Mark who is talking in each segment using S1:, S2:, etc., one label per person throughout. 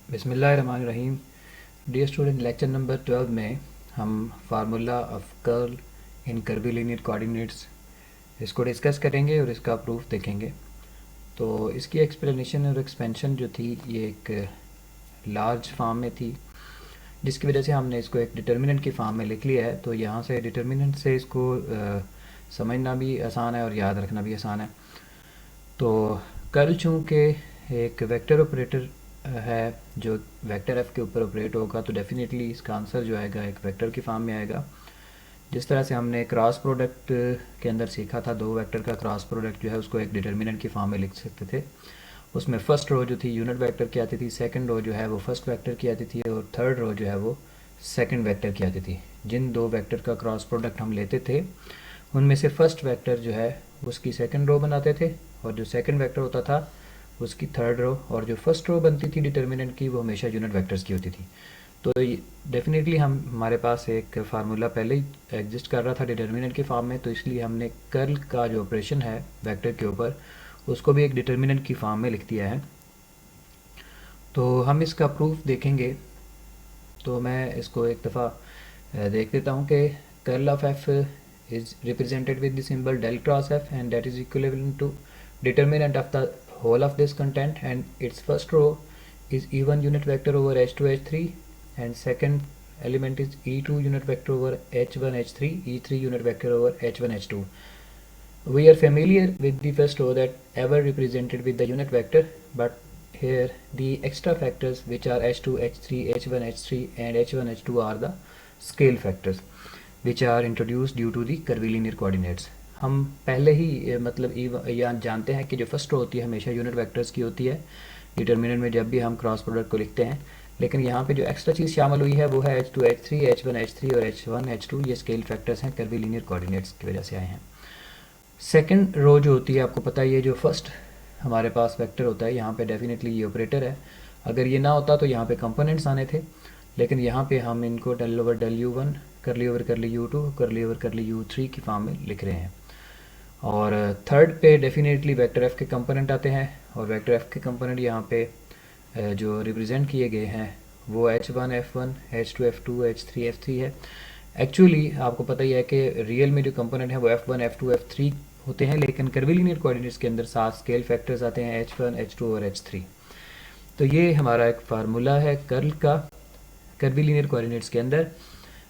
S1: बिस्मिल्लाहिर्रहमानिर्रहीम। Dear student, lecture number 12 में हम formula of curl in curvilinear coordinates इसको डिस्कस करेंगे और इसका प्रूफ देखेंगे। तो इसकी एक्सप्लेनेशन और एक्सपेंशन जो थी ये एक लार्ज फॉर्म में थी, जिसकी वजह से हमने इसको एक डिटर्मिनेंट की फॉर्म में लिख लिया है। तो यहाँ से डिटर्मिनेंट से इसको समझना भी आसान है और याद रखना भी आसान है। तो कर्ल चूँकि एक वेक्टर ऑपरेटर है जो वेक्टर एफ के ऊपर ऑपरेट होगा, तो डेफिनेटली इसका आंसर जो आएगा एक वेक्टर की फॉर्म में आएगा। जिस तरह से हमने क्रॉस प्रोडक्ट के अंदर सीखा था, दो वेक्टर का क्रॉस प्रोडक्ट जो है उसको एक डिटर्मिनेंट की फॉर्म में लिख सकते थे। उसमें फर्स्ट रो जो थी यूनिट वेक्टर की आती थी, सेकंड रो जो है वो फर्स्ट वेक्टर की आती थी और थर्ड रो जो है वो सेकंड वेक्टर की आती थी। जिन दो वेक्टर का क्रॉस प्रोडक्ट हम लेते थे उनमें से फर्स्ट वेक्टर जो है उसकी सेकंड रो बनाते थे और जो सेकंड वेक्टर होता था उसकी थर्ड रो, और जो फर्स्ट रो बनती थी डिटर्मिनेंट की वो हमेशा यूनिट वेक्टर्स की होती थी। तो डेफिनेटली हमारे पास एक फार्मूला पहले ही एग्जिस्ट कर रहा था डिटर्मिनेंट की फॉर्म में, तो इसलिए हमने कर्ल का जो ऑपरेशन है वेक्टर के ऊपर उसको भी एक डिटर्मिनेंट की फॉर्म में लिख दिया है। तो हम इसका प्रूफ देखेंगे। तो मैं इसको एक दफ़ा देख देता हूँ कि curl of F is represented with the symbol del cross F and that is equivalent to determinant of the whole of this content, and its first row is E1 unit vector over H2 H3 and second element is E2 unit vector over H1 H3, E3 unit vector over H1 H2. We are familiar with the first row that ever represented with the unit vector, but here the extra factors which are H2 H3 H1 H3 and H1 H2 are the scale factors which are introduced due to the curvilinear coordinates. हम पहले ही मतलब यहाँ जानते हैं कि जो first row होती है हमेशा यूनिट वेक्टर्स की होती है डिटर्मिनेंट में जब भी हम क्रॉस प्रोडक्ट को लिखते हैं, लेकिन यहाँ पे जो एक्स्ट्रा चीज़ शामिल हुई है वो है H2 H3 H1 H3 और H1 H2। ये स्केल फैक्टर्स हैं, कर्वीलिनियर कोऑर्डिनेट्स की वजह से आए हैं। सेकंड रो जो होती है आपको पता ही है, जो फर्स्ट हमारे पास वेक्टर होता है यहाँ पे डेफिनेटली ये ऑपरेटर है। अगर ये ना होता तो यहाँ पे कंपोनेंट्स आने थे, लेकिन यहाँ पे हम इनको डेल ओवर डेल U1 करली ओवर करली U2 करली ओवर करली U3 की फॉर्म में लिख रहे हैं। और थर्ड पे डेफिनेटली वेक्टर एफ के कंपोनेंट आते हैं और वेक्टर एफ के कंपोनेंट यहाँ पे जो रिप्रेजेंट किए गए हैं वो H1 F1 H2 F2 H3 F3 है। एक्चुअली आपको पता ही है कि रियल में जो कंपोनेंट है वो F1 F2 F3 होते हैं, लेकिन कर्वीलिनियर कोऑर्डिनेट्स के अंदर 7 स्केल फैक्टर्स आते हैं H1 H2 और H3। तो ये हमारा एक फार्मूला है कर्ल का कर्वीलिनियर कोऑर्डिनेट्स के अंदर।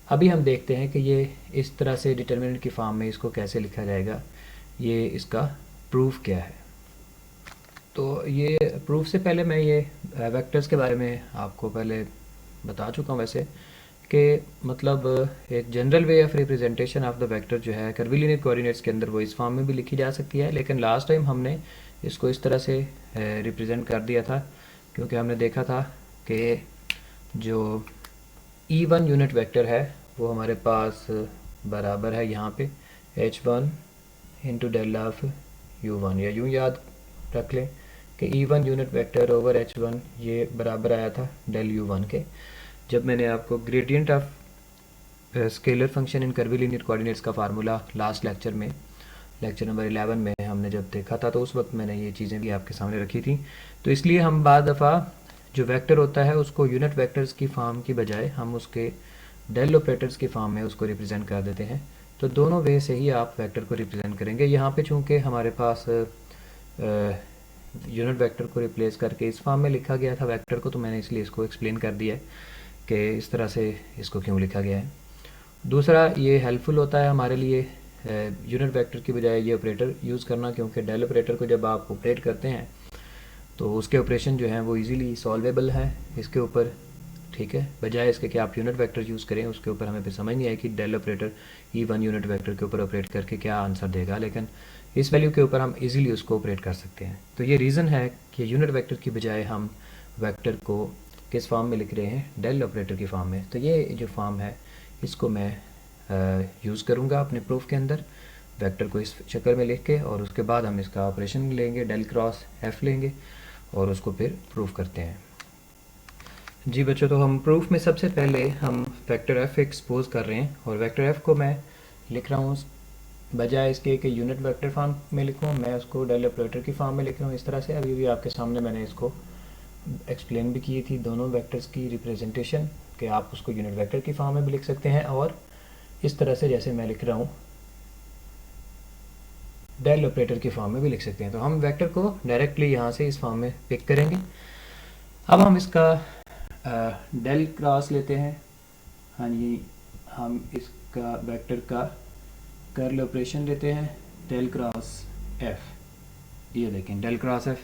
S1: अभी हम देखते हैं कि ये इस तरह से डिटर्मिनेंट की फॉर्म में इसको कैसे लिखा जाएगा, ये इसका प्रूफ क्या है। तो ये प्रूफ से पहले मैं ये वेक्टर्स के बारे में आपको पहले बता चुका हूँ वैसे कि मतलब एक general way of representation of the vector जो है कर्वीलिनियर कोऑर्डिनेट्स के अंदर वो इस फॉर्म में भी लिखी जा सकती है, लेकिन लास्ट टाइम हमने इसको इस तरह से रिप्रेजेंट कर दिया था क्योंकि हमने देखा था कि जो E1 यूनिट वेक्टर है वो हमारे पास बराबर है यहाँ पे H1 into del of U1, या यूँ याद रख लें कि E1 unit vector over H1 ये बराबर आया था डेल U1 के। जब मैंने आपको gradient of scalar function in curvilinear coordinates का फार्मूला लास्ट लेक्चर में लेक्चर नंबर 11 में हमने जब देखा था, तो उस वक्त मैंने ये चीज़ें भी आपके सामने रखी थी। तो इसलिए हम बाद दफ़ा जो वेक्टर होता है उसको यूनिट वेक्टर्स की फॉर्म की बजाय हम उसके डेल ऑपरेटर्स की फॉर्म में उसको रिप्रेजेंट कर देते हैं। तो दोनों वे से ही आप वेक्टर को रिप्रेजेंट करेंगे। यहाँ पे चूँकि हमारे पास यूनिट वेक्टर को रिप्लेस करके इस फॉर्म में लिखा गया था वेक्टर को, तो मैंने इसलिए इसको एक्सप्लेन कर दिया है कि इस तरह से इसको क्यों लिखा गया है। दूसरा, ये हेल्पफुल होता है हमारे लिए यूनिट वेक्टर की बजाय ये ऑपरेटर यूज़ करना, क्योंकि डेल ऑपरेटर को जब आप ऑपरेट करते हैं तो उसके ऑपरेशन जो हैं वो इजीली सॉल्वेबल है इसके ऊपर, ठीक है, बजाय इसके कि आप यूनिट वेक्टर यूज़ करें। उसके ऊपर हमें फिर समझ नहीं आए कि del operator E1 unit vector के ऊपर ऑपरेट करके क्या आंसर देगा, लेकिन इस वैल्यू के ऊपर हम इजीली उसको ऑपरेट कर सकते हैं। तो ये रीज़न है कि यूनिट वेक्टर की बजाय हम वेक्टर को किस फॉर्म में लिख रहे हैं, डेल ऑपरेटर की फॉर्म में। तो ये जो फॉर्म है इसको मैं यूज़ करूँगा अपने प्रूफ के अंदर, वेक्टर को इस शक्ल में लिख के, और उसके बाद हम इसका ऑपरेशन लेंगे, डेल क्रॉस एफ लेंगे और उसको फिर प्रूफ करते हैं। जी बच्चों, तो हम प्रूफ में सबसे पहले हम वेक्टर एफ एक्सपोज कर रहे हैं और वेक्टर एफ को मैं लिख रहा हूँ बजाय इसके कि यूनिट वेक्टर फॉर्म में लिखूँ, मैं उसको डेल ऑपरेटर की फॉर्म में लिख रहा हूँ इस तरह से। अभी भी आपके सामने मैंने इसको एक्सप्लेन भी की थी दोनों वेक्टर्स की रिप्रेजेंटेशन, कि आप उसको यूनिट वेक्टर की फॉर्म में भी लिख सकते हैं और इस तरह से जैसे मैं लिख रहा हूँ डेल ऑपरेटर की फॉर्म में भी लिख सकते हैं। तो हम वेक्टर को डायरेक्टली यहाँ से इस फॉर्म में पिक करेंगे। अब हम इसका डेल क्रॉस लेते हैं। हाँ जी, हम इसका वेक्टर का कर्ल ऑपरेशन लेते हैं, डेल क्रॉस एफ। ये देखें डेल क्रॉस एफ,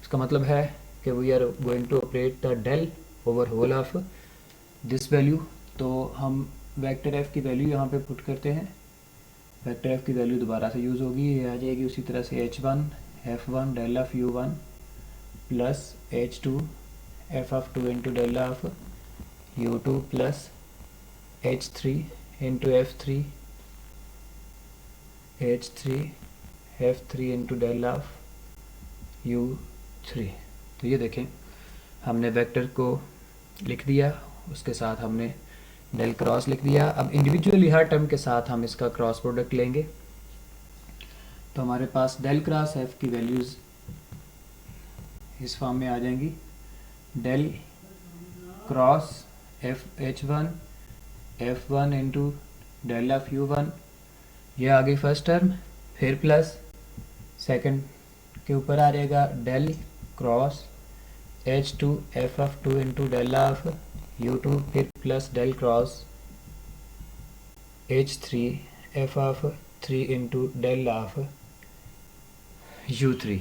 S1: इसका मतलब है कि we are going to operate the del over whole of this value. तो हम वेक्टर एफ की वैल्यू यहाँ पे पुट करते हैं। वेक्टर एफ की वैल्यू दोबारा से यूज़ होगी, ये आ जाएगी उसी तरह से h1 f1 del of u1 plus h2 f of 2 into del of u2 plus h3 into f3 into del of u3। तो ये देखें हमने वेक्टर को लिख दिया, उसके साथ हमने डेल क्रॉस लिख दिया। अब इंडिविजुअली हर टर्म के साथ हम इसका क्रॉस प्रोडक्ट लेंगे। तो हमारे पास डेल क्रॉस एफ की वैल्यूज़ इस फॉर्म में आ जाएंगी, del cross F h1 into del of u1, ये आ गई फर्स्ट टर्म। फिर प्लस सेकंड के ऊपर आ जाएगा del cross h2 f of 2 into del of u2, फिर plus del cross h3 f of 3 into del of u3।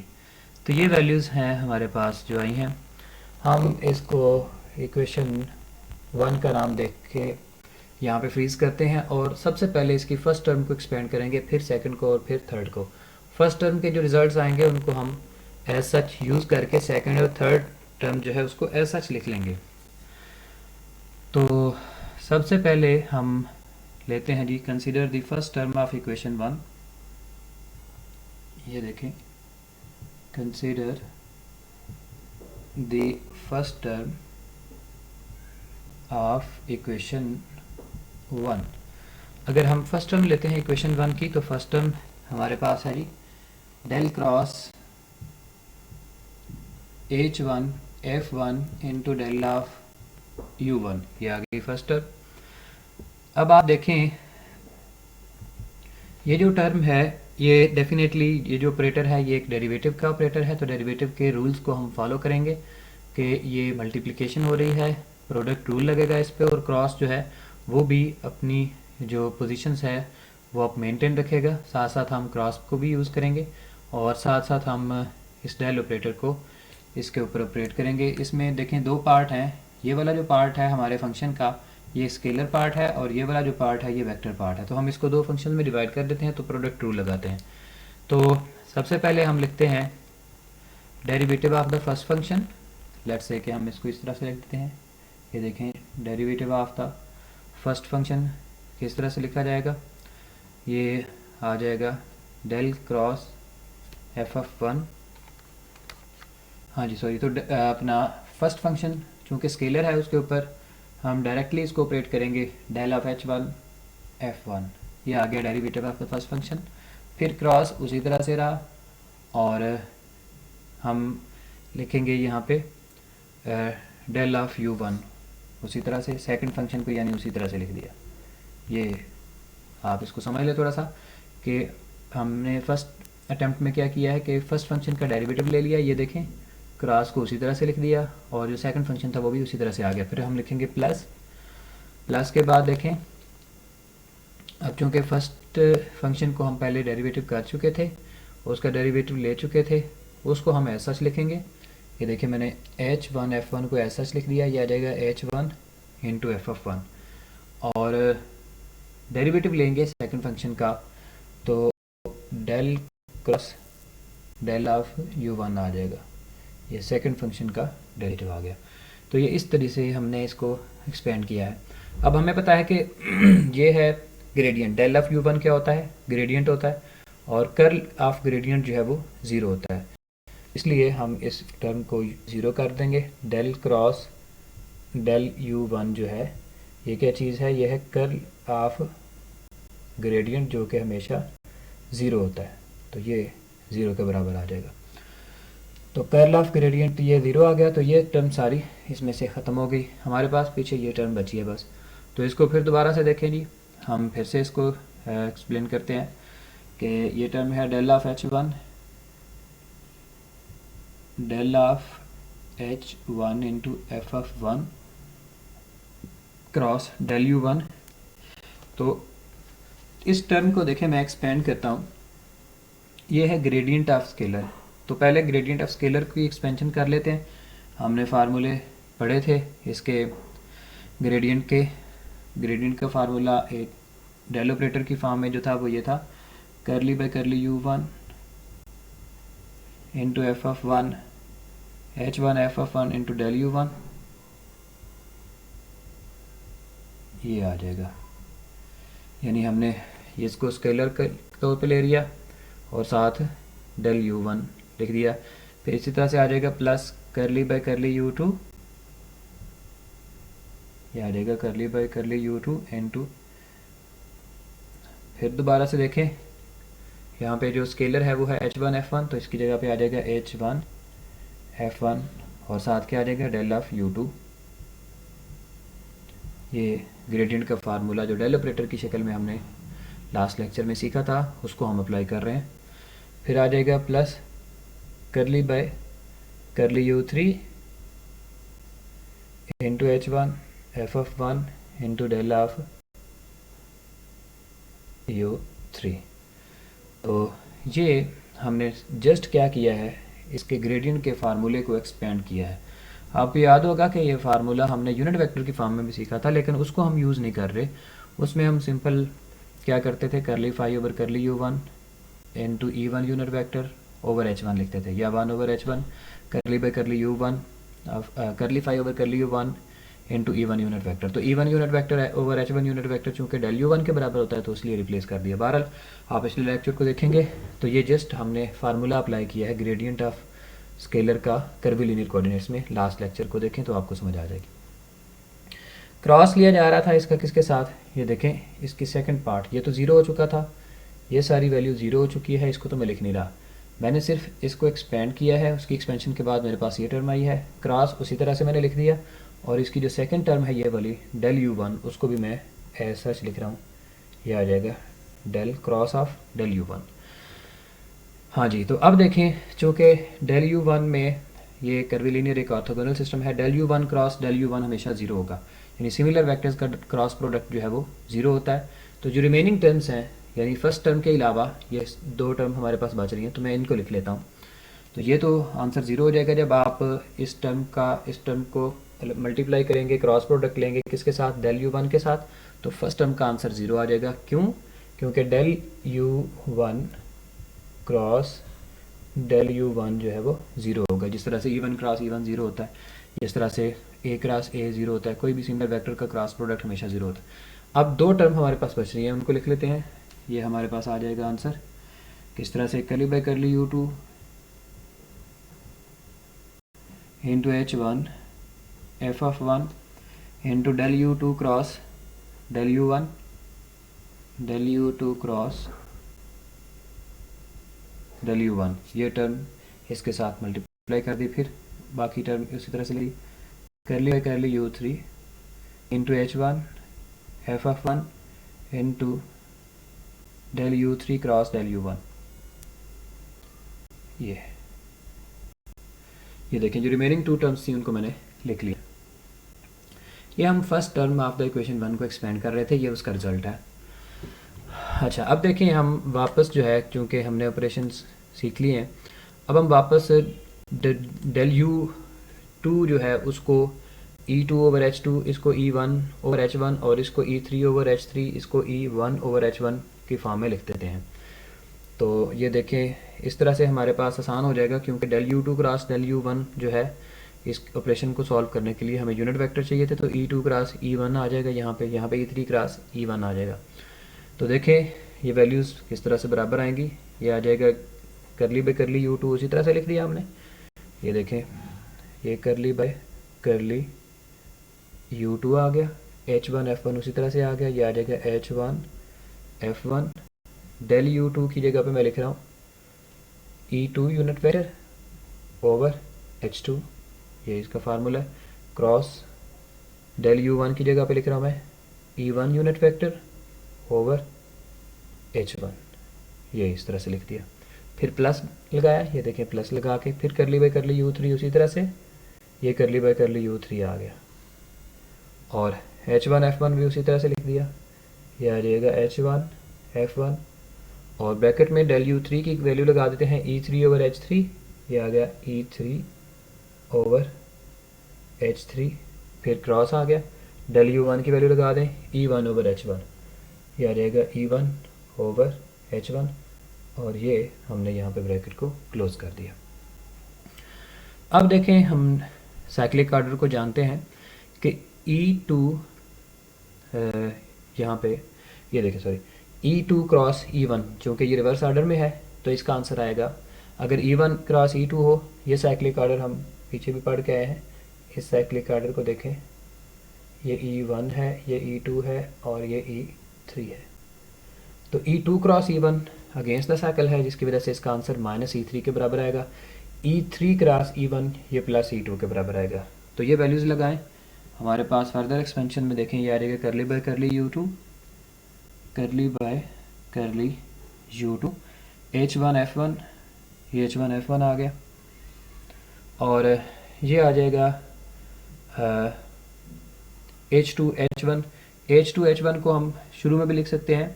S1: तो ये वैल्यूज़ हैं हमारे पास जो आई हैं। हम इसको इक्वेशन 1 का नाम देख के यहाँ पे फ्रीज करते हैं और सबसे पहले इसकी फर्स्ट टर्म को एक्सपेंड करेंगे, फिर सेकंड को और फिर थर्ड को। फर्स्ट टर्म के जो रिजल्ट्स आएंगे उनको हम एज सच यूज़ करके सेकंड और थर्ड टर्म जो है उसको एज सच लिख लेंगे। तो सबसे पहले हम लेते हैं जी, consider the first term of equation 1। ये देखें, consider the first term of equation 1। अगर हम फर्स्ट टर्म लेते हैं इक्वेशन 1 की, तो फर्स्ट टर्म हमारे पास है जी del cross h1 f1 into del of u1, ये आ गई फर्स्ट टर्म। अब आप देखें ये जो टर्म है ये डेफिनेटली ये जो ऑपरेटर है ये एक डेरिवेटिव का ऑपरेटर है। तो डेरिवेटिव के रूल्स को हम फॉलो करेंगे कि ये मल्टीप्लिकेशन हो रही है, प्रोडक्ट रूल लगेगा इस पर, और क्रॉस जो है वो भी अपनी जो पोजीशंस है वो आप मेंटेन रखेगा। साथ साथ हम क्रॉस को भी यूज़ करेंगे और साथ साथ हम इस डेल ऑपरेटर को इसके ऊपर ऑपरेट करेंगे। इसमें देखें दो पार्ट हैं, ये वाला जो पार्ट है हमारे फंक्शन का ये स्केलर पार्ट है और ये वाला जो पार्ट है ये वेक्टर पार्ट है। तो हम इसको दो फंक्शन में डिवाइड कर देते हैं, तो प्रोडक्ट रूल लगाते हैं। तो सबसे पहले हम लिखते हैं derivative of the first function. Let's say कि हम इसको इस तरह से लिख देते हैं। ये देखें derivative of the first function किस तरह से लिखा जाएगा, ये आ जाएगा डेल क्रॉस एफ ऑफ 1। हाँ जी सॉरी, तो अपना फर्स्ट फंक्शन चूँकि स्केलर है उसके ऊपर हम डायरेक्टली इसको ऑपरेट करेंगे डेल ऑफ h1 f1, ये आ गया derivative of the first function. फिर क्रॉस उसी तरह से रहा और हम लिखेंगे यहाँ पे डेल ऑफ u1 उसी तरह से, सेकंड फंक्शन को यानी उसी तरह से लिख दिया। ये आप इसको समझ ले थोड़ा सा कि हमने फर्स्ट अटेम्प्ट में क्या किया है कि फर्स्ट फंक्शन का डेरिवेटिव ले लिया, ये देखें क्रॉस को उसी तरह से लिख दिया और जो सेकंड फंक्शन था वो भी उसी तरह से आ गया। फिर हम लिखेंगे प्लस, प्लस के बाद देखें अब चूँकि फर्स्ट फंक्शन को हम पहले डेरिवेटिव कर चुके थे, उसका डेरिवेटिव ले चुके थे, उसको हम ऐसा सच लिखेंगे। ये देखिए मैंने h1 f1 को ऐसा सच लिख दिया, ये आ जाएगा h1 इंटू एफ ऑफ 1। और डेरिवेटिव लेंगे सेकंड फंक्शन का, तो del cross del of u1 आ जाएगा, ये सेकंड फंक्शन का डेरिवेटिव आ गया। तो ये इस तरह से हमने इसको एक्सपेंड किया है। अब हमें पता है कि ये है ग्रेडियंट, डेल ऑफ u1 क्या होता है, ग्रेडियंट होता है, और कर्ल ऑफ ग्रेडियंट जो है वो ज़ीरो होता है। इसलिए हम इस टर्म को ज़ीरो कर देंगे। डेल क्रॉस डेल u1 जो है ये क्या चीज़ है, ये है कर्ल ऑफ ग्रेडियंट जो कि हमेशा ज़ीरो होता है, तो ये ज़ीरो के बराबर आ जाएगा। तो कर्ल ऑफ ग्रेडियंट ये ज़ीरो आ गया, तो ये टर्म सारी इसमें से ख़त्म हो गई, हमारे पास पीछे ये टर्म बची है बस। तो इसको फिर दोबारा से देखें जी, हम फिर से इसको एक्सप्लेन करते हैं कि ये टर्म है del of H1, del of H1 into F of one cross del U1। तो इस टर्म को देखें, मैं एक्सपेंड करता हूँ, ये है ग्रेडियंट ऑफ स्केलर। तो पहले ग्रेडियंट ऑफ स्केलर की एक्सपेंशन कर लेते हैं। हमने फार्मूले पढ़े थे इसके ग्रेडियंट के। ग्रेडियंट का फार्मूला एक डेल ऑपरेटर की फॉर्म में जो था वो ये था, करली by curly U1 into F of one H1 F of one into del U1, ये आ जाएगा। यानी हमने इसको स्केलर के तौर पे ले लिया और साथ डेल U1 लिख दिया। फिर इसी तरह से आ जाएगा प्लस करली बाय करली U2, ये आ जाएगा करली बाय करली U2 इंटू, फिर दोबारा से देखें यहाँ पे जो स्केलर है वो है H1 F1, तो इसकी जगह पे आ जाएगा H1 F1 और साथ क्या आ जाएगा डेल ऑफ U2। ये ग्रेडियंट का फार्मूला जो डेल ऑपरेटर की शक्ल में हमने लास्ट लेक्चर में सीखा था उसको हम अप्लाई कर रहे हैं। फिर आ जाएगा प्लस करली by curly U3 into H1 F of one into del of U3। तो ये हमने जस्ट क्या किया है, इसके ग्रेडियंट के फार्मूले को एक्सपेंड किया है। आपको याद होगा कि ये फार्मूला हमने यूनिट वेक्टर की फॉर्म में भी सीखा था, लेकिन उसको हम यूज़ नहीं कर रहे। उसमें हम सिंपल क्या करते थे, करली फाई ओवर करली U1 into E1 unit vector over H1 लिखते थे, या 1 ओवर H1 करली बाय करली U1 करली फाई ओवर करली U1 into E1 unit vector. तो E1 unit vector over H1 unit vector चूँकि डेल U1 के बराबर होता है तो इसलिए रिप्लेस कर दिया। बहरहाल आप पिछले लेक्चर को देखेंगे तो ये जस्ट हमने फार्मूला अप्लाई किया है ग्रेडियंट ऑफ स्केलर का कर्वीलिनियर कोऑर्डिनेट्स में। लास्ट लेक्चर को देखें तो आपको समझ आ जाएगी। क्रॉस लिया जा रहा था इसका किसके साथ, ये देखें इसकी सेकंड पार्ट, ये तो ज़ीरो हो चुका था, ये सारी वैल्यू ज़ीरो हो चुकी है, इसको तो मैं लिख नहीं रहा, मैंने सिर्फ इसको एक्सपेंड किया है। उसकी एक्सपेंशन के बाद मेरे पास ये टर्म आई है, क्रॉस उसी तरह से मैंने लिख दिया। और इसकी जो सेकंड टर्म है ये वाली डेल U1, उसको भी मैं एज सच लिख रहा हूँ, ये आ जाएगा del cross of del U1। हाँ जी, तो अब देखें चूँकि डेल U1 में ये कर्वीलिनियर एक ऑर्थोगोनल सिस्टम है, del U1 cross del U1 हमेशा ज़ीरो होगा, यानी सिमिलर वेक्टर्स का क्रॉस प्रोडक्ट जो है वो ज़ीरो होता है। तो जो रिमेनिंग टर्म्स हैं, यानी फर्स्ट टर्म के अलावा ये दो टर्म हमारे पास बच रही हैं, तो मैं इनको लिख लेता हूँ। तो ये तो आंसर ज़ीरो हो जाएगा जब आप इस टर्म को मल्टीप्लाई करेंगे, क्रॉस प्रोडक्ट लेंगे किसके साथ, डेल U1 के साथ, तो फर्स्ट टर्म का आंसर ज़ीरो आ जाएगा। क्यों? क्योंकि del U1 cross del U1 जो है वो ज़ीरो होगा। जिस तरह से E1 क्रॉस E1 ज़ीरो होता है, जिस तरह से A क्रॉस A ज़ीरो होता है, कोई भी सिमिलर वेक्टर का क्रॉस प्रोडक्ट हमेशा ज़ीरो होता है। अब दो टर्म हमारे पास बच रही है, उनको लिख लेते हैं। ये हमारे पास आ जाएगा आंसर किस तरह से, करली by curly U2 into H1 F of one into del U2 cross del U1, del U2 cross del U1, ये टर्म इसके साथ मल्टीप्लाई कर दी। फिर बाकी टर्म उसी तरह से ली, करली by curly U3 into H1 F of one into del U3 cross del U1। ये देखें जो रिमेनिंग टू टर्म्स थी उनको मैंने लिख लिया। ये हम first term of the equation 1 को एक्सपेंड कर रहे थे, ये उसका रिजल्ट है। अच्छा, अब देखें हम वापस जो है, क्योंकि हमने ऑपरेशंस सीख लिए हैं, अब हम वापस डेल U2 जो है उसको E2 ओवर H2, इसको E1 ओवर H1 और इसको E3 ओवर H3, इसको E1 ओवर H1 की फॉर्म में लिख देते हैं। तो ये देखें इस तरह से हमारे पास आसान हो जाएगा, क्योंकि del U2 cross del U1 जो है, इस ऑपरेशन को सॉल्व करने के लिए हमें यूनिट वेक्टर चाहिए थे, तो E2 क्रॉस E1 आ जाएगा यहाँ पे E3 क्रॉस E1 आ जाएगा। तो देखें ये वैल्यूज़ किस तरह से बराबर आएंगी, ये आ जाएगा करली बाय करली U2 उसी तरह से लिख दिया हमने। ये देखें ये करली बाय करली U2 आ गया, H1 F1 उसी तरह से आ गया, ये आ जाएगा H1 F1, डेल U2 की जगह पे मैं लिख रहा हूँ E2 unit vector over H2, ये इसका फार्मूला है, क्रॉस डेल U1 की जगह पे लिख रहा हूँ मैं E1 unit vector over H1, ये इस तरह से लिख दिया। फिर प्लस लगाया, ये देखें प्लस लगा के फिर करली बाई करली U3 उसी तरह से, ये करली बाई करली U3 आ गया, और H1 F1 भी उसी तरह से लिख दिया, ये आ जाएगा H1 F1, और ब्रैकेट में डेल U3 की वैल्यू लगा देते हैं E3 ओवर H3, ये आ गया E3 ओवर H3, फिर क्रॉस आ गया, डेल U1 की वैल्यू लगा दें E1 ओवर H1, ये आ जाएगा E1 ओवर H1, और ये हमने यहाँ पे ब्रैकेट को क्लोज कर दिया। अब देखें हम साइक्लिक ऑर्डर को जानते हैं कि E2 यहाँ पे ये देखें सॉरी E2 क्रॉस E1, चूँकि ये रिवर्स ऑर्डर में है तो इसका आंसर आएगा, अगर E1 क्रॉस E2 हो, ये साइक्लिक ऑर्डर हम पीछे भी पढ़ के आए हैं, इस साइक्लिक ऑर्डर को देखें, ये E1 है, ये E2 है और ये E3 है, तो E2 cross E1 against the cycle है, जिसकी वजह से इसका आंसर माइनस E3 के बराबर आएगा। E3 क्रॉस E1 ये प्लस E2 के बराबर आएगा, तो ये वैल्यूज़ लगाएं। हमारे पास फर्दर एक्सपेंशन में देखें, ये आ जाएगा करली बाय करली U2, करली by curly U2, H1 F1, ये H1 F1 आ गया, और ये आ जाएगा H2 H1, H2 H1 को हम शुरू में भी लिख सकते हैं,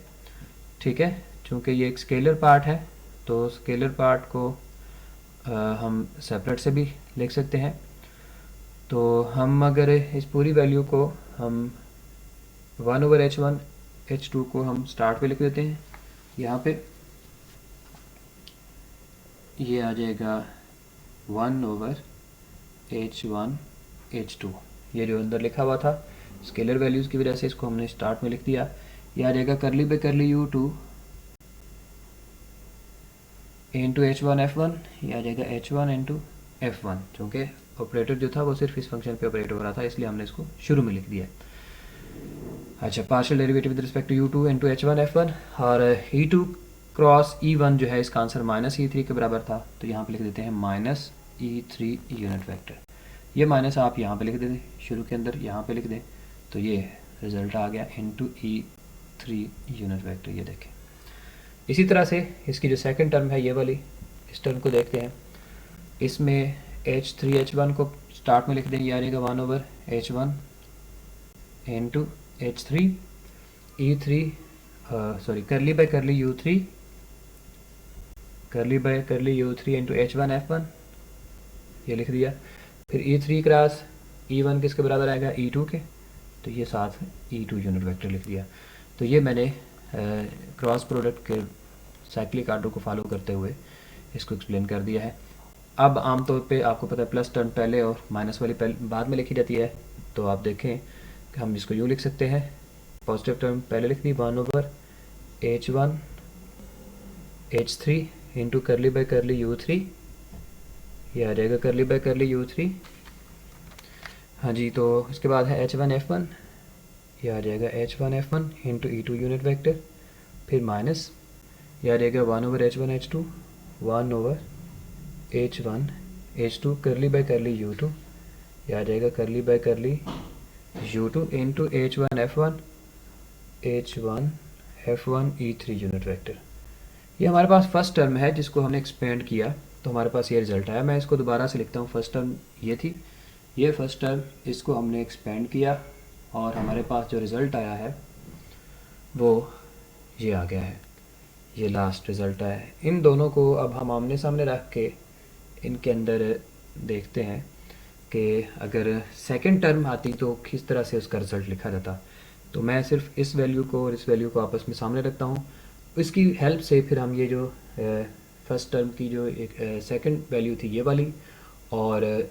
S1: ठीक है, चूँकि ये एक स्केलर पार्ट है तो स्केलर पार्ट को हम सेपरेट से भी लिख सकते हैं। तो हम अगर इस पूरी वैल्यू को हम 1 ओवर H1 H2 को हम स्टार्ट पे लिख देते हैं, यहाँ पे ये आ जाएगा 1 ओवर H1 H2, ये जो अंदर लिखा हुआ था स्केलर वैल्यूज़ की वजह से इसको हमने स्टार्ट में लिख दिया। ये आ जाएगा करली by curly U2 into H1 F1, ये आ जाएगा H1 इंटू F1, क्योंकि ऑपरेटर जो था वो सिर्फ इस फंक्शन पे ऑपरेट हो रहा था, इसलिए हमने इसको शुरू में लिख दिया। अच्छा, partial derivative with respect to U2 into H1 F1, और E2 क्रॉस E1 जो है इसका आंसर माइनस E3 के बराबर था, तो यहाँ पे लिख देते हैं माइनस E3 यूनिट वेक्टर। ये माइनस आप यहाँ पे लिख दें, शुरू के अंदर यहाँ पे लिख दें, तो ये रिजल्ट आ गया इंटू E3 यूनिट वेक्टर। ये देखें, इसी तरह से इसकी जो सेकंड टर्म है ये वाली, इस टर्म को देखते हैं, इसमें H3 H1 को स्टार्ट में लिख दें, ये आ जाएगा 1 over H1 into H3 E3 sorry करली बाय करली U3, करली by curly U3 into H1 F1, ये लिख दिया। फिर E3 क्रॉस E1 किसके बराबर आएगा, E2 के, तो ये साथ E2 यूनिट वेक्टर लिख दिया। तो ये मैंने क्रॉस प्रोडक्ट के साइक्लिक ऑर्डर को फॉलो करते हुए इसको एक्सप्लेन कर दिया है। अब आमतौर पे आपको पता है प्लस टर्म पहले और माइनस वाली बाद में लिखी जाती है, तो आप देखें कि हम इसको यूँ लिख सकते हैं, पॉजिटिव टर्म पहले लिख दी 1 over H1 H3 into curly by curly U3, ये आ जाएगा करली बाय करली U3। हाँ जी, तो इसके बाद है H1 F1, ये आ जाएगा H1 F1 into E2 unit vector, फिर माइनस, ये आ जाएगा 1 over H1 H2, 1 over H1 H2 करली बाय करली U2, ये आ जाएगा करली by curly U2 into H1 F1 H1 F1 E3 unit vector. ये हमारे पास फर्स्ट टर्म है जिसको हमने एक्सपेंड किया, तो हमारे पास ये रिजल्ट आया। मैं इसको दोबारा से लिखता हूँ, फर्स्ट टर्म ये थी, ये फर्स्ट टर्म, इसको हमने एक्सपेंड किया और हमारे पास जो रिज़ल्ट आया है वो ये आ गया है, ये लास्ट रिज़ल्ट आया है। इन दोनों को अब हम आमने सामने रख के इनके अंदर देखते हैं कि अगर सेकंड टर्म आती तो किस तरह से उसका रिज़ल्ट लिखा जाता। तो मैं सिर्फ इस वैल्यू को और इस वैल्यू को आपस में सामने रखता हूँ, इसकी हेल्प से फिर हम ये जो फर्स्ट टर्म की जो एक सेकंड वैल्यू थी ये वाली, और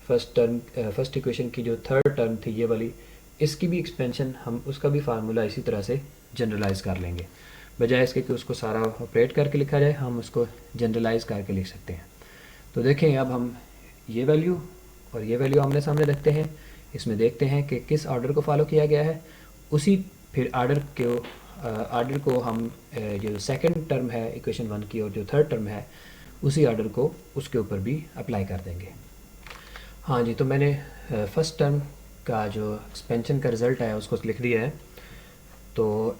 S1: फर्स्ट इक्वेशन की जो थर्ड टर्म थी ये वाली, इसकी भी एक्सपेंशन हम उसका भी फार्मूला इसी तरह से जनरलाइज कर लेंगे। बजाय इसके कि उसको सारा ऑपरेट करके लिखा जाए, हम उसको जनरलाइज करके लिख सकते हैं। तो देखें, अब हम ये वैल्यू और ये वैल्यू आमने सामने रखते हैं, इसमें देखते हैं कि किस ऑर्डर को फॉलो किया गया है। उसी फिर ऑर्डर को हम जो सेकंड टर्म है इक्वेशन 1 की और जो थर्ड टर्म है उसी आर्डर को उसके ऊपर भी अप्लाई कर देंगे। हाँ जी, तो मैंने फर्स्ट टर्म का जो एक्सपेंशन का रिज़ल्ट है उसको लिख दिया है। तो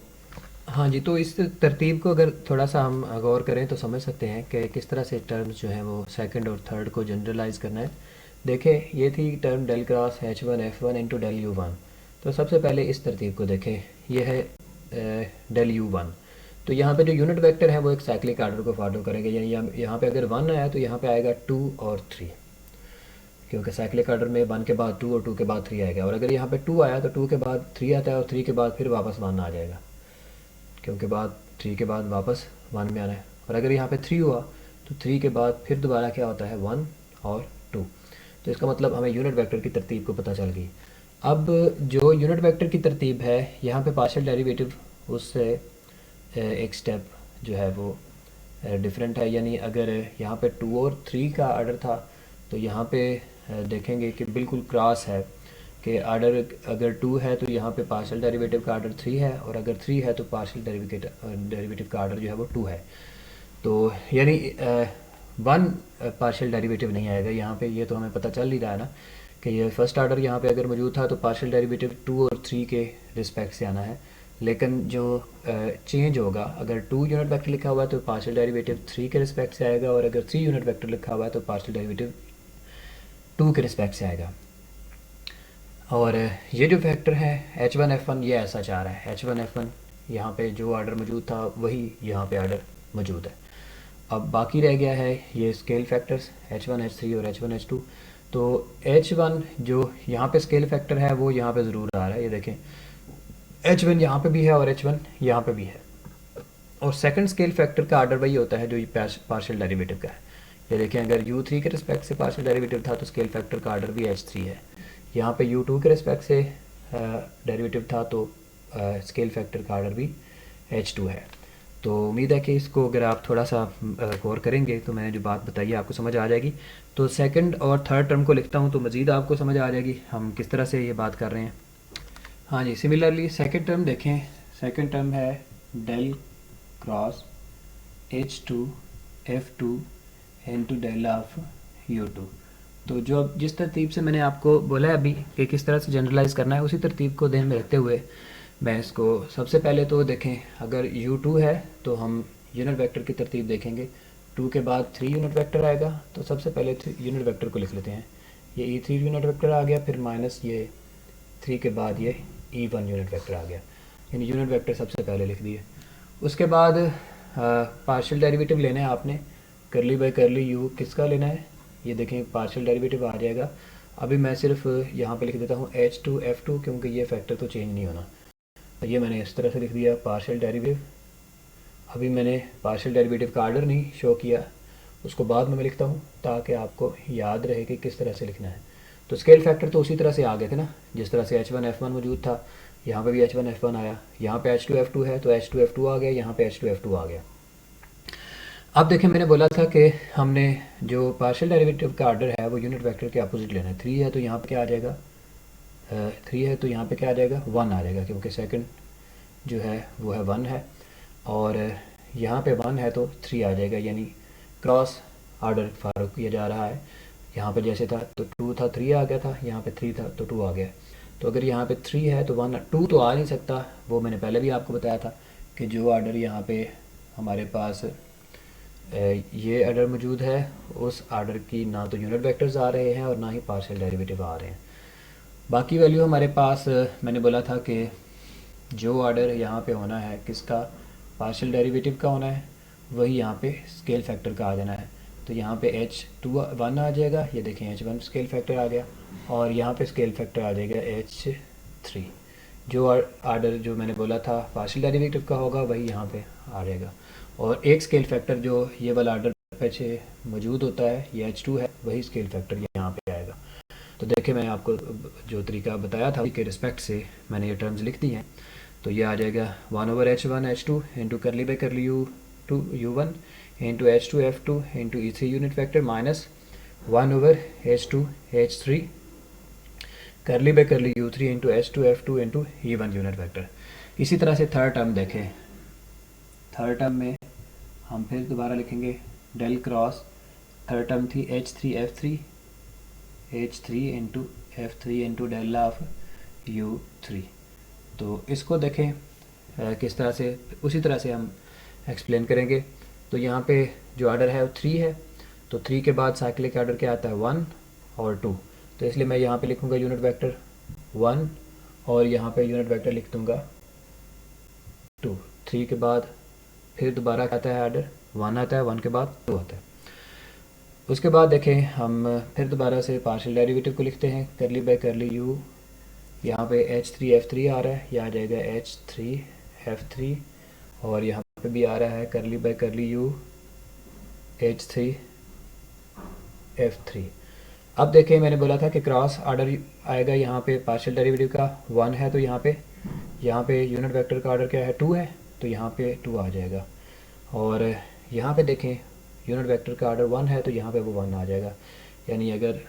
S1: हाँ जी, तो इस तरतीब को अगर थोड़ा सा हम गौर करें तो समझ सकते हैं कि किस तरह से टर्म्स जो हैं वो सेकंड और थर्ड को जनरलाइज करना है। देखें, ये थी term del cross H1 F1 into del U1। तो सबसे पहले इस तरतीब को देखें, ये है डेल U1। तो यहाँ पे जो यूनिट वेक्टर है वो एक साइक्लिक आर्डर को फॉलो करेंगे, यानी यहाँ पे अगर 1 आया तो यहाँ पे आएगा 2 और 3, क्योंकि साइक्लिक आर्डर में 1 के बाद 2 और 2 के बाद 3 आएगा। और अगर यहाँ पे 2 आया तो 2 के बाद 3 आता है और 3 के बाद फिर वापस 1 आ जाएगा, क्योंकि बाद 3 के बाद वापस 1 में आना है। और अगर यहाँ पे 3 हुआ तो 3 के बाद फिर दोबारा क्या होता है, 1 और 2। तो इसका मतलब हमें यूनिट वेक्टर की तरतीब को पता चल गई। अब जो यूनिट वेक्टर की तरतीब है, यहाँ पे पार्शियल डेरिवेटिव उससे एक स्टेप जो है वो डिफरेंट है। यानी अगर यहाँ पे 2 और 3 का आर्डर था तो यहाँ पे देखेंगे कि बिल्कुल क्रॉस है कि आर्डर अगर 2 है तो यहाँ पे पार्शियल डेरिवेटिव का आर्डर 3 है, और अगर 3 है तो पार्शियल डेरिवेटिव का आर्डर जो है वो 2 है। तो यानी 1 पार्शियल डेरिवेटिव नहीं आएगा यहाँ पे। ये तो हमें पता चल ही रहा है ना कि ये फर्स्ट आर्डर यहाँ पे अगर मौजूद था तो पार्शियल डेरिवेटिव 2 और 3 के रिस्पेक्ट से आना है। लेकिन जो चेंज होगा, अगर 2 यूनिट वेक्टर लिखा हुआ है तो पार्शियल डेरिवेटिव 3 के रिस्पेक्ट से आएगा, और अगर 3 यूनिट वेक्टर लिखा हुआ है तो पार्शियल डेरिवेटिव 2 के रिस्पेक्ट से आएगा। और ये जो फैक्टर है H1 F1 ये ऐसा चाह रहा है, H1 F1 यहाँ पे जो आर्डर मौजूद था वही यहाँ पे आर्डर मौजूद है। अब बाकी रह गया है ये स्केल फैक्टर्स H1 H3 और H1 H2। तो H1 जो यहाँ पे स्केल फैक्टर है वो यहाँ पे ज़रूर आ रहा है, ये देखें H1 यहाँ पे भी है और H1 यहाँ पे भी है। और सेकंड स्केल फैक्टर का आर्डर वही होता है जो ये पार्शियल डेरिवेटिव का है। ये देखें, अगर U3 के रिस्पेक्ट से पार्शियल डेरिवेटिव था तो स्केल फैक्टर का आर्डर भी H3 है। यहाँ पे U2 के रिस्पेक्ट से डेरिवेटिव था तो स्केल फैक्टर का आर्डर भी H2 है। तो उम्मीद है कि इसको अगर आप थोड़ा सा गौर करेंगे तो मैंने जो बात बताई है आपको समझ आ जाएगी। तो सेकंड और थर्ड टर्म को लिखता हूँ तो मज़ीद आपको समझ आ जाएगी हम किस तरह से ये बात कर रहे हैं। हाँ जी, सिमिलरली सेकंड टर्म देखें, सेकंड टर्म है del cross H2 F2 into del of U2। तो जो अब जिस तरतीब से मैंने आपको बोला है अभी कि किस तरह से जनरलाइज़ करना है, उसी तरतीब को ध्यान में रखते हुए मैं इसको सबसे पहले तो देखें, अगर U2 है तो हम यूनिट वेक्टर की तरतीब देखेंगे। 2 के बाद 3 यूनिट वेक्टर आएगा, तो सबसे पहले यूनिट वेक्टर को लिख लेते हैं। ये E3 यूनिट वेक्टर आ गया, फिर माइनस ये 3 के बाद ये E1 यूनिट वेक्टर आ गया, यानी यूनिट वेक्टर सबसे पहले लिख दिए। उसके बाद पार्शियल डेरिवेटिव लेना है आपने, करली बाय करली यू किसका लेना है, ये देखें पार्शियल डेरिवेटिव आ जाएगा। अभी मैं सिर्फ यहाँ पे लिख देता हूँ H2F2, क्योंकि ये फैक्टर तो चेंज नहीं होना। तो ये मैंने इस तरह से लिख दिया पार्शियल डेरिवेटिव। अभी मैंने पार्शियल डेरिवेटिव का आर्डर नहीं शो किया, उसको बाद में मैं लिखता हूँ ताकि आपको याद रहे कि किस तरह से लिखना है। तो स्केल फैक्टर तो उसी तरह से आ गए थे ना, जिस तरह से H1 F1 मौजूद था, यहाँ पे भी H1 F1 आया। यहाँ पे H2 F2 है तो H2 F2 आ गया, यहाँ पे H2 F2 आ गया। अब देखें, मैंने बोला था कि हमने जो पार्शियल डेरिवेटिव का आर्डर है वो यूनिट वेक्टर के अपोजिट लेना है। 3 है तो यहाँ पे क्या आ जाएगा, 3 है तो यहाँ पे क्या आ जाएगा, 1 आ जाएगा, क्योंकि सेकंड जो है वो है 1 है, और यहाँ पे 1 है तो 3 आ जाएगा, यानी क्रॉस आर्डर फॉलो किया जा रहा है। यहाँ पे जैसे था तो 2 था 3 आ गया था, यहाँ पे 3 था तो 2 आ गया। तो अगर यहाँ पे 3 है तो 1 2 तो आ नहीं सकता, वो मैंने पहले भी आपको बताया था कि जो आर्डर यहाँ पे हमारे पास ये आर्डर मौजूद है, उस आर्डर की ना तो यूनिट वेक्टर्स आ रहे हैं और ना ही पार्शियल डेरिवेटिव आ रहे हैं। बाकी वैल्यू हमारे पास मैंने बोला था कि जो आर्डर यहाँ पे होना है किसका, पार्शियल डेरिवेटिव का होना है, वही यहाँ पे स्केल फैक्टर का आ जाना है। तो यहाँ पे H1 आ जाएगा, ये देखें H1 स्केल फैक्टर आ गया, और यहाँ पे स्केल फैक्टर आ जाएगा H3। जो आर्डर जो मैंने बोला था पार्शियल डेरिवेटिव का होगा वही यहाँ पे आ जाएगा, और एक स्केल फैक्टर जो ये वाला आर्डर पीछे मौजूद होता है ये H2 है, वही स्केल फैक्टर यहाँ पे आएगा। तो देखें, मैं आपको जो तरीका बताया था के रिस्पेक्ट से मैंने ये टर्म्स लिख दी हैं। तो ये आ जाएगा 1/H1 H2 इंटू करली बाई करली U2 U1 into H2 F2 into E3 unit vector minus 1/H2 H3 करली बाई करली U3 into H2 F2 into E1 unit vector. इसी तरह से थर्ड टर्म देखें, थर्ड टर्म में हम फिर दोबारा लिखेंगे डेल क्रॉस थर्ड टर्म थी H3F3 H3 into F3 into del of U3। तो इसको देखें किस तरह से, उसी तरह से हम एक्सप्लेन करेंगे। तो यहाँ पे जो ऑर्डर है वो 3 है, तो 3 के बाद साइक्लिक ऑर्डर क्या आता है 1 और 2। तो इसलिए मैं यहाँ पे लिखूँगा यूनिट वेक्टर 1 और यहाँ पे यूनिट वेक्टर लिख दूँगा 2। 3 के बाद फिर दोबारा आता है ऑर्डर 1 आता है, 1 के बाद 2 आता है। उसके बाद देखें हम फिर दोबारा से पार्शियल डेरिवेटिव को लिखते हैं, करली बाय करली यू, यहाँ पे H3F3 आ रहा है, यह आ जाएगा H3F3 और यहाँ पे भी आ रहा है करली बाय करली यू H3F3। अब देखें मैंने बोला था कि क्रॉस ऑर्डर आएगा, यहाँ पे पार्शियल डेरिवेटिव का 1 है, तो यहाँ पे यूनिट वेक्टर का ऑर्डर क्या है 2 है, तो यहाँ पे 2 आ जाएगा। और यहाँ पे देखें यूनिट वेक्टर का ऑर्डर 1 है, तो यहाँ पे वो 1 आ जाएगा। यानी अगर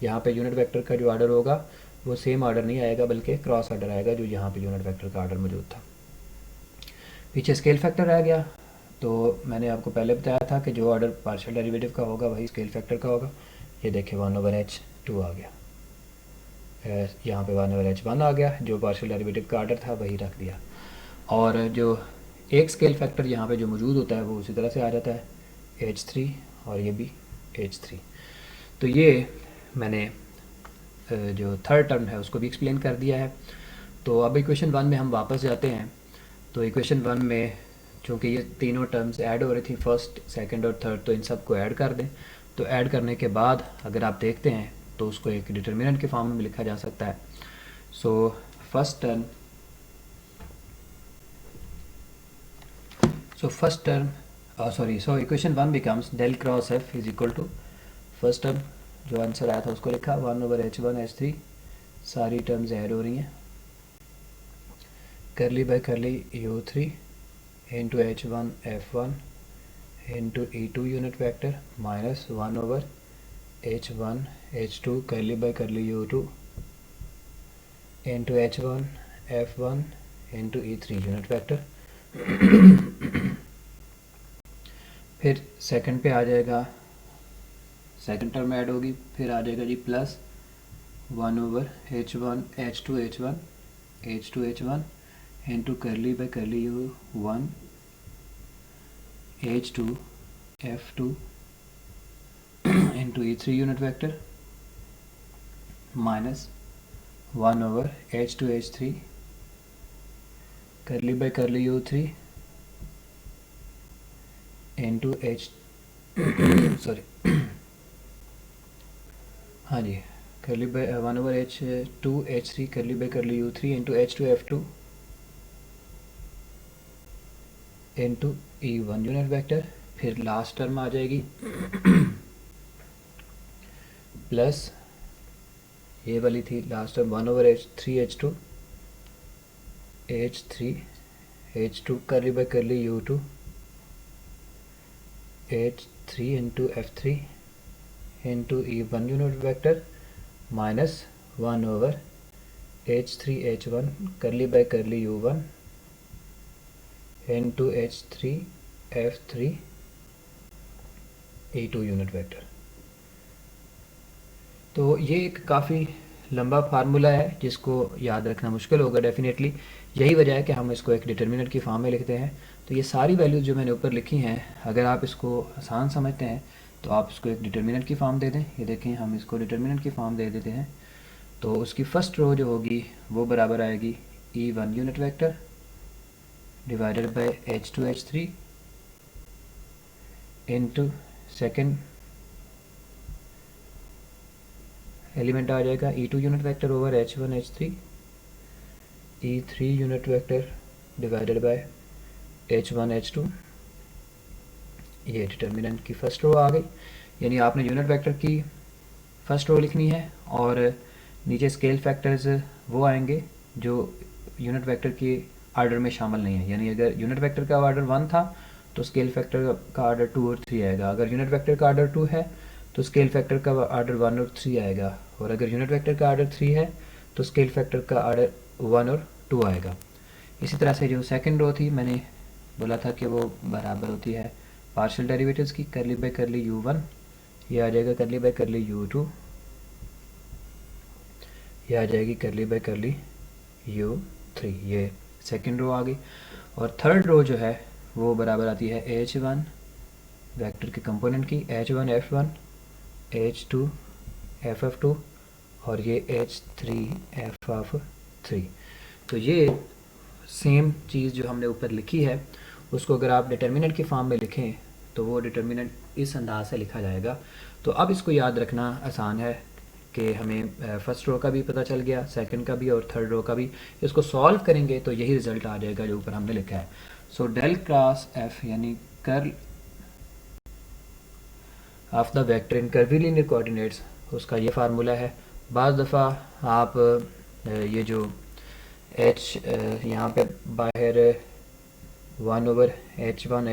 S1: यहाँ पे यूनिट वेक्टर का जो ऑर्डर होगा वो सेम ऑर्डर नहीं आएगा, बल्कि क्रॉस ऑर्डर आएगा जो यहाँ पे यूनिट वेक्टर का ऑर्डर मौजूद था। पीछे स्केल फैक्टर रह गया, तो मैंने आपको पहले बताया था कि जो ऑर्डर पार्शियल डेरिवेटिव का होगा वही स्केल फैक्टर का होगा। ये देखें 1/h2 आ गया, यहाँ पे 1/h1 आ गया, जो पार्शियल डेरिवेटिव का ऑर्डर था वही रख दिया। और जो एक स्केल फैक्टर यहाँ पे जो मौजूद होता है वो उसी तरह से आ जाता है H3 और ये भी H3। तो ये मैंने जो थर्ड टर्म है उसको भी एक्सप्लेन कर दिया है। तो अब इक्वेशन 1 में हम वापस जाते हैं। तो इक्वेशन 1 में चूँकि ये तीनों टर्म्स ऐड हो रही थी, फर्स्ट सेकंड और थर्ड, तो इन सब को ऐड कर दें। तो ऐड करने के बाद अगर आप देखते हैं तो उसको एक डिटर्मिनेंट के फॉर्म में लिखा जा सकता है। So first term so equation 1 becomes del cross F is equal to first term जो आंसर आया था उसको लिखा 1/h1 H3, सारी टर्म्स ऐड हो रही हैं, करली by curly U3 into H1 F1 into E2 unit vector minus 1/h1 H2 करली by curly U2 into H1 F1 into E3 unit vector. फिर सेकंड पे आ जाएगा, सेकंड टर्म ऐड होगी, फिर आ जाएगा जी plus 1/h1 H2 H1 into curly by curly U1 H2 F2 into E3 unit vector minus 1/h2 H3 करली by curly U3 into हाँ जी, करली बाय 1/h2 H3 करली by curly U3 into H2 F2 into E1 unit vector. फिर last term आ जाएगी plus ये वाली थी last term 1/h3 H2 करली by curly U2 H3 into F3 into E1 unit vector minus 1/h3 H1 करली by curly U1 into H3 F3 E2 unit vector. तो ये एक काफ़ी लंबा फार्मूला है जिसको याद रखना मुश्किल होगा डेफिनेटली, यही वजह है कि हम इसको एक डिटर्मिनेंट की फॉर्म में लिखते हैं। तो ये सारी वैल्यूज़ जो मैंने ऊपर लिखी हैं, अगर आप इसको आसान समझते हैं तो आप इसको एक डिटर्मिनेंट की फॉर्म दे दें। ये देखें हम इसको डिटर्मिनेंट की फॉर्म दे देते हैं, तो उसकी फ़र्स्ट रो जो होगी वो बराबर आएगी E1 unit vector divided by H2 H3 into second element आ जाएगा E2 unit vector over H1 H3 E3 unit vector divided by H1 H2। ये डिटर्मिनेंट की फ़र्स्ट रो आ गई, यानी आपने यूनिट वेक्टर की फ़र्स्ट रो लिखनी है और नीचे स्केल फैक्टर्स वो आएंगे जो यूनिट वेक्टर की ऑर्डर में शामिल नहीं है। यानी अगर यूनिट वेक्टर का ऑर्डर 1 था तो स्केल फैक्टर का ऑर्डर 2 और 3 आएगा, अगर यूनिट वेक्टर का ऑर्डर 2 है तो स्केल फैक्टर का ऑर्डर 1 और 3 आएगा, और अगर यूनिट वेक्टर का ऑर्डर 3 है तो स्केल फैक्टर का ऑर्डर 1 और 2 आएगा। इसी तरह से जो सेकंड रो थी मैंने बोला था कि वो बराबर होती है पार्शियल डेरिवेटिव्स की, करली बाय करली u1, ये आ जाएगा करली बाय करली u2, ये आ जाएगी करली बाय करली u3। ये सेकेंड रो आ गई। और थर्ड रो जो है वो बराबर आती है h1 वेक्टर के कंपोनेंट की, h1 f1, h2 f2 और ये h3 f3। तो ये सेम चीज़ जो हमने ऊपर लिखी है उसको अगर आप डिटर्मिनेंट की फॉर्म में लिखें तो वो डिटर्मिनेंट इस अंदाज से लिखा जाएगा। तो अब इसको याद रखना आसान है कि हमें फर्स्ट रो का भी पता चल गया, सेकंड का भी और थर्ड रो का भी। इसको सॉल्व करेंगे तो यही रिजल्ट आ जाएगा जो ऊपर हमने लिखा है। सो डेल क्रॉस एफ यानी curl of the vector in curvilinear coordinates, उसका ये फार्मूला है। बाज़ दफ़ा आप ये जो h यहाँ पे बाहर 1/h1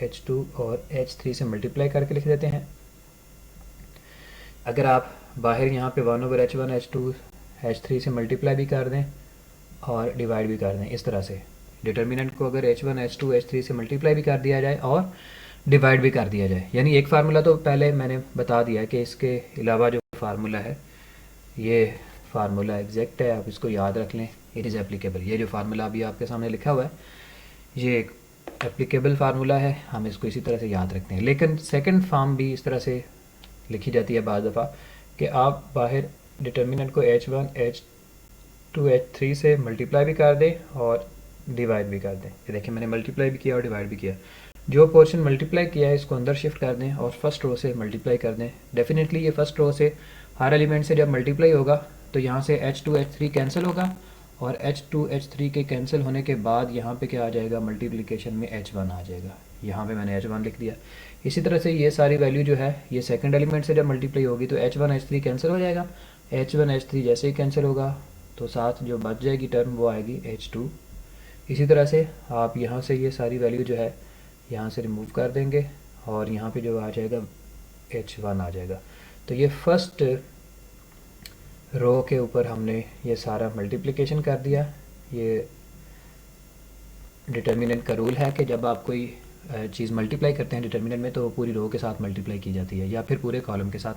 S1: h2 और h3 से मल्टीप्लाई करके लिख देते हैं। अगर आप बाहर यहाँ पे 1/h1 h2 h3 से मल्टीप्लाई भी कर दें और डिवाइड भी कर दें, इस तरह से डिटर्मिनेंट को अगर h1 h2 h3 से मल्टीप्लाई भी कर दिया जाए और डिवाइड भी कर दिया जाए, यानी एक फार्मूला तो पहले मैंने बता दिया कि इसके अलावा जो फार्मूला है ये फार्मूला एग्जैक्ट है, आप इसको याद रख लें, इट इज़ एप्लीकेबल। ये जो फार्मूला अभी आपके सामने लिखा हुआ है ये एक एप्लीकेबल फार्मूला है, हम इसको इसी तरह से याद रखते हैं। लेकिन सेकंड फॉर्म भी इस तरह से लिखी जाती है बाज़ दफ़ा कि आप बाहर डिटर्मिनेंट को h1 h2 h3 से मल्टीप्लाई भी कर दें और डिवाइड भी कर दें। ये देखिए मैंने मल्टीप्लाई भी किया और डिवाइड भी किया। जो पोर्शन मल्टीप्लाई किया है इसको अंदर शिफ्ट कर दें और फर्स्ट रो से मल्टीप्लाई कर दें। डेफिनेटली ये फर्स्ट रो से हर एलिमेंट से जब मल्टीप्लाई होगा तो यहाँ से h2 h3 कैंसिल होगा और h2 h3 के कैंसिल होने के बाद यहाँ पे क्या आ जाएगा, मल्टीप्लिकेशन में h1 आ जाएगा। यहाँ पे मैंने h1 लिख दिया। इसी तरह से ये सारी वैल्यू जो है ये सेकंड एलिमेंट से जब मल्टीप्लाई होगी तो h1 h3 कैंसिल हो जाएगा। h1 h3 जैसे ही कैंसिल होगा तो साथ जो बच जाएगी टर्म वो आएगी h2। इसी तरह से आप यहाँ से ये सारी वैल्यू जो है यहाँ से रिमूव कर देंगे और यहाँ पे जो आ जाएगा h1 आ जाएगा। तो ये फर्स्ट रो के ऊपर हमने ये सारा मल्टीप्लिकेशन कर दिया। ये डिटर्मिनेंट का रूल है कि जब आप कोई चीज़ मल्टीप्लाई करते हैं डिटर्मिनेंट में तो वो पूरी रो के साथ मल्टीप्लाई की जाती है या फिर पूरे कॉलम के साथ।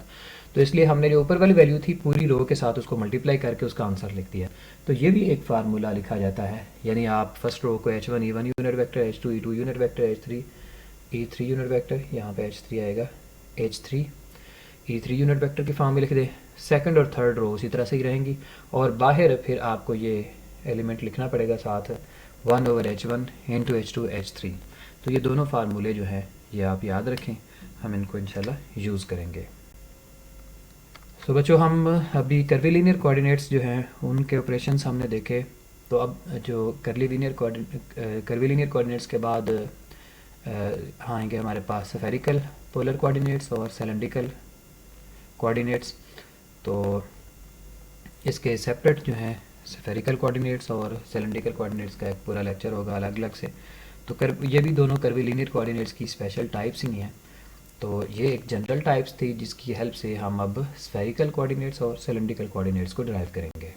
S1: तो इसलिए हमने जो ऊपर वाली वैल्यू थी पूरी रो के साथ उसको मल्टीप्लाई करके उसका आंसर लिख दिया। तो ये भी एक फार्मूला लिखा जाता है, यानी आप फर्स्ट रो को h1 e1 unit vector, h2 e2 unit vector, h3 e3 unit vector, यहाँ पे h3 आएगा h3 e3 यूनिट वेक्टर की फॉर्म में लिख दे। सेकंड और थर्ड रो उसी तरह से ही रहेंगी और बाहर फिर आपको ये एलिमेंट लिखना पड़ेगा साथ 1/h1 इंटू h2 h3। तो ये दोनों फार्मूले जो हैं ये आप याद रखें, हम इनको इंशाल्लाह यूज़ करेंगे। सो बच्चों हम अभी कर्वीलिनियर कोऑर्डिनेट्स जो हैं उनके ऑपरेशंस हमने देखे। तो अब जो कर्वीलिनियर कोऑर्डिनेट्स के बाद आएंगे हमारे पास स्फेरिकल पोलर कोऑर्डिनेट्स और सिलेंड्रिकल कोऑर्डिनेट्स। तो इसके सेपरेट जो हैं स्फेरिकल कोऑर्डिनेट्स और सिलेंड्रिकल कोऑर्डिनेट्स का एक पूरा लेक्चर होगा अलग अलग से। तो ये भी दोनों कर्वीलिनियर कोऑर्डिनेट्स की स्पेशल टाइप्स ही हैं। तो ये एक जनरल टाइप्स थी जिसकी हेल्प से हम अब स्फेरिकल कोऑर्डिनेट्स और सिलेंड्रिकल कोऑर्डिनेट्स को डिराइव करेंगे।